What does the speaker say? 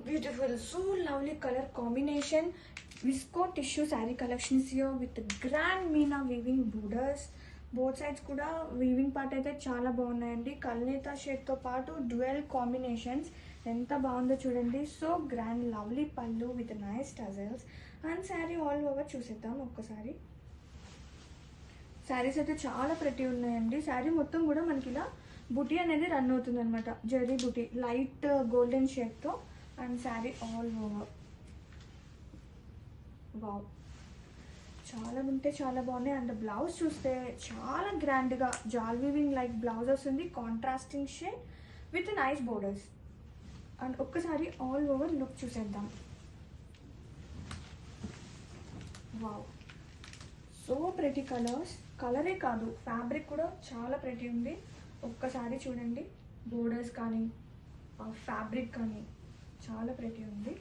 Beautiful, so lovely color combination. Visco tissue saree collections here with grand meena weaving borders. Both sides kuda weaving part aithe chaala baagunnayandi. Kalnita shade tho paatu dual combinations enta baagundo chudandi. So grand lovely pallu with nice tassels and saree all over chuseddam okkasari. Sarees aithe chaala pretty unnayandi. Saree mottham kuda manaki ila booty anedi run avutundi annamata. Jari booty light golden shade tho and saree all over. Wow, చాలా ఉంటే చాలా బాగున్నాయి. And blouse చూస్తే చాలా గ్రాండ్గా జాల్ weaving like blouse వస్తుంది, contrasting shade with nice borders. And ఒక్కసారి ఆల్ ఓవర్ లుక్ చూసేద్దాం. Wow, so pretty colours. కలరే కాదు ఫ్యాబ్రిక్ కూడా చాలా ప్రెటీ ఉంది. ఒక్కసారి చూడండి, బోర్డర్స్ కానీ ఫ్యాబ్రిక్ కానీ చాలా ప్రెటీ ఉంది.